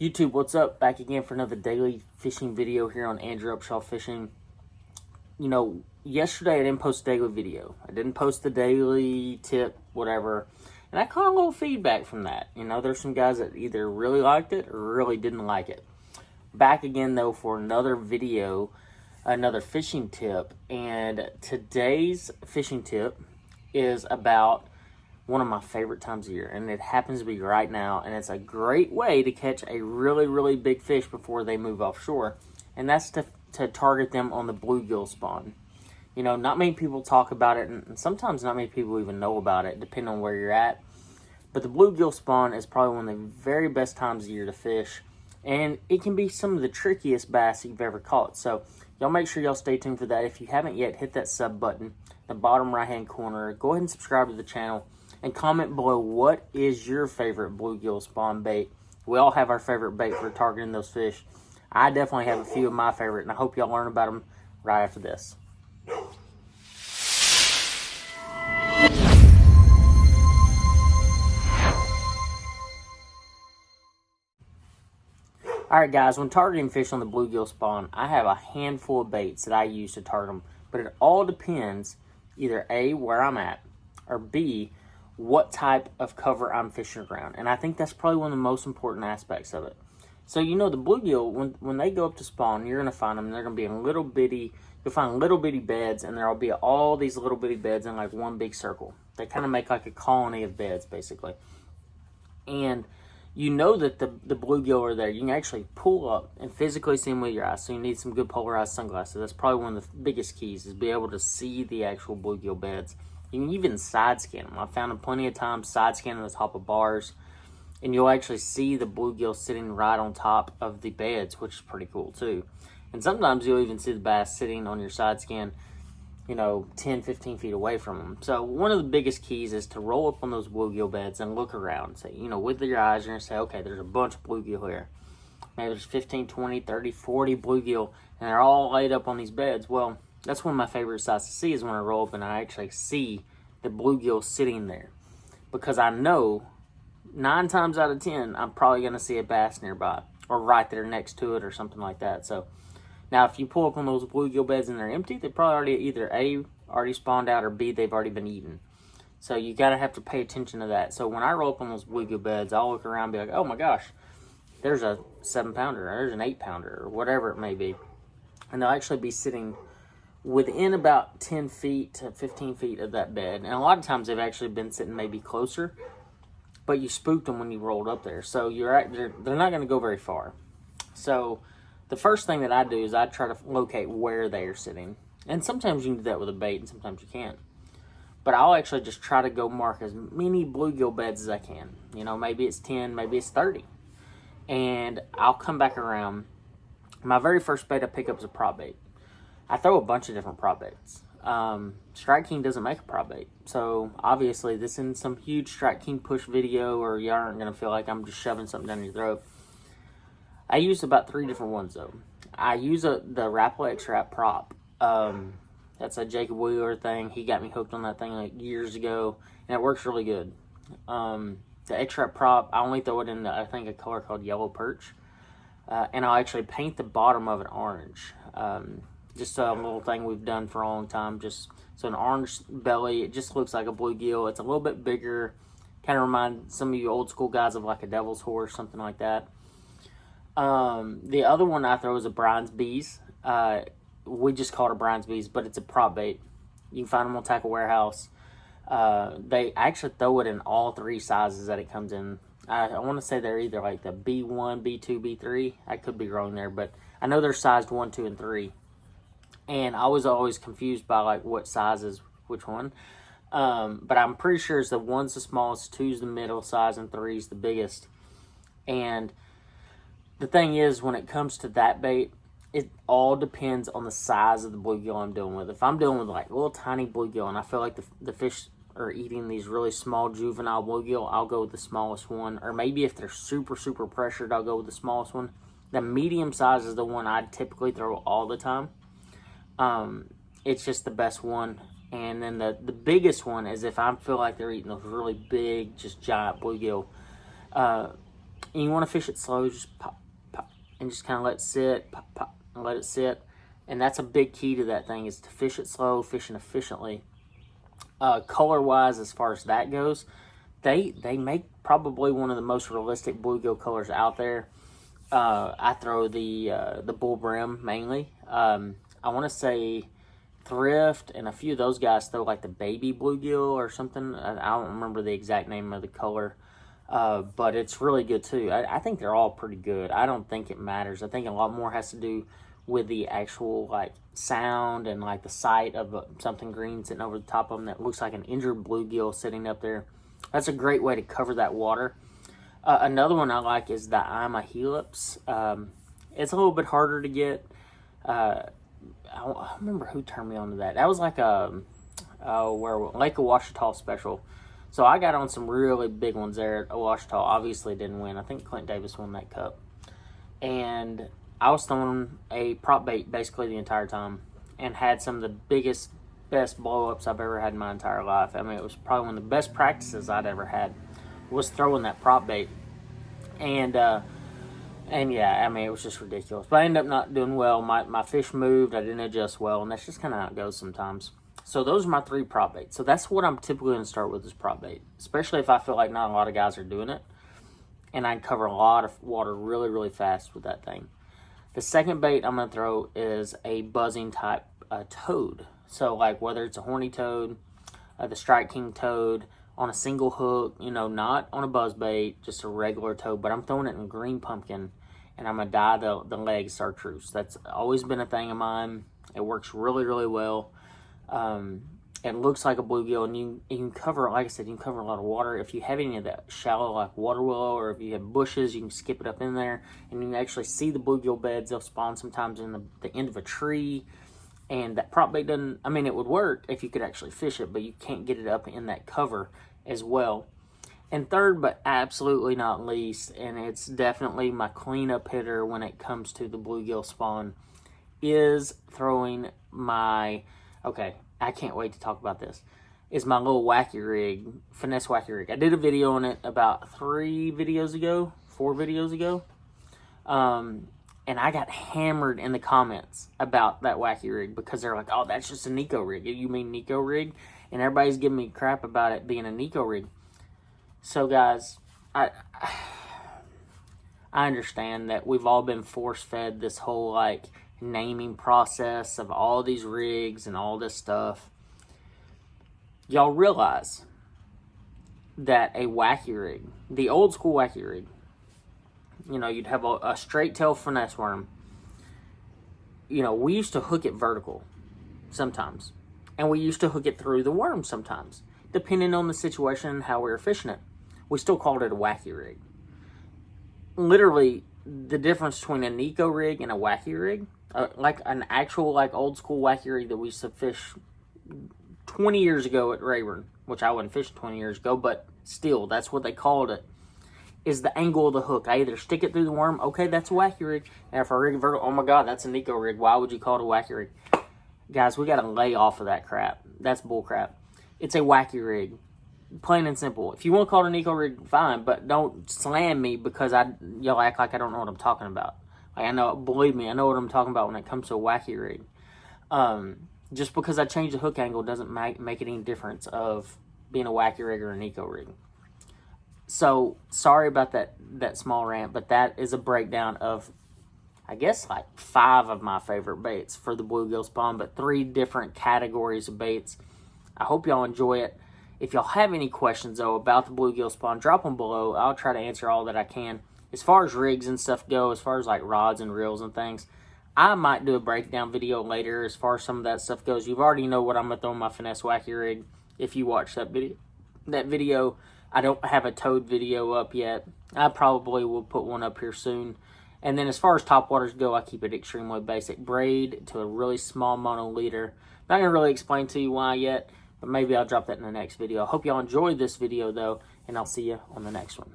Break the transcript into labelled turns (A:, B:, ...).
A: YouTube, what's up? Back again for another daily fishing video here on Andrew Upshaw Fishing. You know, yesterday I didn't post a daily video. I didn't post the daily tip, whatever. And I caught a little feedback from that. You know, there's some guys that either really liked it or really didn't like it. Back again, though, for another video, another fishing tip. And today's fishing tip is about one of my favorite times of year, and it happens to be right now, and it's a great way to catch a really big fish before they move offshore, and that's to target them on the bluegill spawn. You know, not many people talk about it, and sometimes not many people even know about it, depending on where you're at, but the bluegill spawn is probably one of the very best times of year to fish, and it can be some of the trickiest bass you've ever caught. So y'all make sure y'all stay tuned for that. If you haven't yet, hit that sub button, the bottom right hand corner. Go ahead and subscribe to the channel. And comment below, what is your favorite bluegill spawn bait? We all have our favorite bait for targeting those fish. I definitely have a few of my favorite, and I hope y'all learn about them right after this. Alright guys, when targeting fish on the bluegill spawn, I have a handful of baits that I use to target them. But it all depends, either A, where I'm at, or B, what type of cover I'm fishing around. And I think that's probably one of the most important aspects of it. So, you know, the bluegill, when they go up to spawn, you're going to find them. They're going to be in little bitty, you'll find little bitty beds, and there'll be all these little bitty beds in like one big circle. They kind of make like a colony of beds, basically. And you know that the bluegill are there. You can actually pull up and physically see them with your eyes. So you need some good polarized sunglasses. That's probably one of the biggest keys, is be able to see the actual bluegill beds. You can even side scan them. I've found them plenty of times side scanning the top of bars, and you'll actually see the bluegill sitting right on top of the beds, which is pretty cool too. And sometimes you'll even see the bass sitting on your side scan, you know, 10, 15 feet away from them. So one of the biggest keys is to roll up on those bluegill beds and look around. Say, you know, with your eyes, you're going to say, okay, there's a bunch of bluegill here. Maybe there's 15, 20, 30, 40 bluegill, and they're all laid up on these beds. Well, that's one of my favorite sights to see, is when I roll up and I actually see the bluegill sitting there. Because I know 9 times out of 10, I'm probably going to see a bass nearby, or right there next to it, or something like that. So now if you pull up on those bluegill beds and they're empty, they probably already either A, already spawned out, or B, they've already been eaten. So you got to have to pay attention to that. So when I roll up on those bluegill beds, I'll look around and be like, oh my gosh, there's a 7-pounder, or there's an 8-pounder, or whatever it may be. And they'll actually be sitting within about 10 feet to 15 feet of that bed. And a lot of times they've actually been sitting maybe closer, but you spooked them when you rolled up there. So they're not going to go very far. So the first thing that I do is I try to locate where they are sitting. And sometimes you can do that with a bait, and sometimes you can't. But I'll actually just try to go mark as many bluegill beds as I can. You know, maybe it's 10, maybe it's 30. And I'll come back around. My very first bait I pick up is a prop bait. I throw a bunch of different prop baits. Strike King doesn't make a prop bait. So obviously this isn't some huge Strike King push video, or you aren't going to feel like I'm just shoving something down your throat. I use about 3 different ones though. I use the Rapple X-Rap prop. That's a Jacob Wheeler thing. He got me hooked on that thing like years ago, and it works really good. The X-Rap prop, I only throw it in, I think, a color called Yellow Perch. And I'll actually paint the bottom of it orange. Just a little thing we've done for a long time. Just so an orange belly, it just looks like a bluegill. It's a little bit bigger. Kind of reminds some of you old school guys of like a devil's horse, something like that. The other one I throw is a Brian's Bees. We just call it a Brian's Bees, but it's a prop bait. You can find them on Tackle Warehouse. They actually throw it in all 3 sizes that it comes in. I want to say they're either like the B1, B2, B3. I could be wrong there, but I know they're sized 1, 2, and 3. And I was always confused by like what size is which one. But I'm pretty sure it's the 1's the smallest, 2's the middle size, and 3's the biggest. And the thing is, when it comes to that bait, it all depends on the size of the bluegill I'm dealing with. If I'm dealing with like little tiny bluegill, and I feel like the fish are eating these really small juvenile bluegill, I'll go with the smallest one. Or maybe if they're super pressured, I'll go with the smallest one. The medium size is the one I typically throw all the time. It's just the best one. And then the biggest one is if I feel like they're eating those really big, just giant bluegill. And you want to fish it slow, just pop, pop, and just kind of let it sit, pop, pop, and let it sit. And that's a big key to that thing, is to fish it slow, fishing efficiently. Color-wise, as far as that goes, they make probably one of the most realistic bluegill colors out there. I throw the bull brim mainly. I want to say Thrift and a few of those guys throw like the baby bluegill or something. I don't remember the exact name of the color, but it's really good too. I think they're all pretty good. I don't think it matters. I think a lot more has to do with the actual like sound and like the sight of something green sitting over the top of them that looks like an injured bluegill sitting up there. That's a great way to cover that water. Another one I like is the I'm a Helips. It's a little bit harder to get. I don't remember who turned me on to that. That was like a Lake of Ouachita special. So I got on some really big ones there at Ouachita. Obviously didn't win. I think Clint Davis won that cup. And I was throwing a prop bait basically the entire time and had some of the biggest, best blow-ups I've ever had in my entire life. I mean, it was probably one of the best practices I'd ever had, was throwing that prop bait. And yeah, I mean, it was just ridiculous. But I ended up not doing well. My fish moved. I didn't adjust well, and that's just kind of how it goes sometimes. So those are my 3 prop baits. So that's what I'm typically going to start with, is prop bait, especially if I feel like not a lot of guys are doing it. And I can cover a lot of water really, really fast with that thing. The second bait I'm going to throw is a buzzing type toad. So like whether it's a horny toad, the Strike King toad, on a single hook, you know, not on a buzz bait, just a regular toad, but I'm throwing it in green pumpkin, and I'm going to dye the legs chartreuse. That's always been a thing of mine. It works really, really well. It looks like a bluegill, and you can cover, like I said, you can cover a lot of water. If you have any of that shallow, like water willow, or if you have bushes, you can skip it up in there, and you can actually see the bluegill beds. They'll spawn sometimes in the end of a tree, and that prop bait doesn't, I mean, it would work if you could actually fish it, but you can't get it up in that cover as well. And third, but absolutely not least, and it's definitely my cleanup hitter when it comes to the bluegill spawn, is throwing my, okay, I can't wait to talk about this, is my little wacky rig, finesse wacky rig. I did a video on it about 4 videos ago, and I got hammered in the comments about that wacky rig because they're like, oh, that's just a Nico rig. You mean Nico rig? And everybody's giving me crap about it being a Nico rig. So guys, I understand that we've all been force-fed this whole like naming process of all these rigs and all this stuff. Y'all realize that a wacky rig, the old school wacky rig, you know, you'd have a straight tail finesse worm. You know, we used to hook it vertical sometimes, and we used to hook it through the worm sometimes, depending on the situation and how we were fishing it. We still called it a wacky rig. Literally, the difference between a Nico rig and a wacky rig, like an actual like old school wacky rig that we used to fish 20 years ago at Rayburn, which I wasn't fishing 20 years ago, but still, that's what they called it, is the angle of the hook. I either stick it through the worm, okay, that's a wacky rig. And if I rig vertical, oh my God, that's a Nico rig. Why would you call it a wacky rig? Guys, we got to lay off of that crap. That's bull crap. It's a wacky rig. Plain and simple. If you want to call it a Nico rig, fine, but don't slam me because y'all act like I don't know what I'm talking about. Like, I know, believe me, I know what I'm talking about when it comes to a wacky rig. Just because I change the hook angle doesn't make it any difference of being a wacky rig or a Nico rig. So, sorry about that small rant, but that is a breakdown of, I guess, like 5 of my favorite baits for the bluegill spawn, but 3 different categories of baits. I hope y'all enjoy it. If y'all have any questions, though, about the bluegill spawn, drop them below. I'll try to answer all that I can. As far as rigs and stuff go, as far as like rods and reels and things, I might do a breakdown video later as far as some of that stuff goes. You've already know what I'm going to throw in my finesse wacky rig if you watch that video. I don't have a toad video up yet. I probably will put one up here soon. And then as far as topwaters go, I keep it extremely basic. Braid to a really small mono leader. Not going to really explain to you why yet, but maybe I'll drop that in the next video. I hope y'all enjoyed this video, though, and I'll see you on the next one.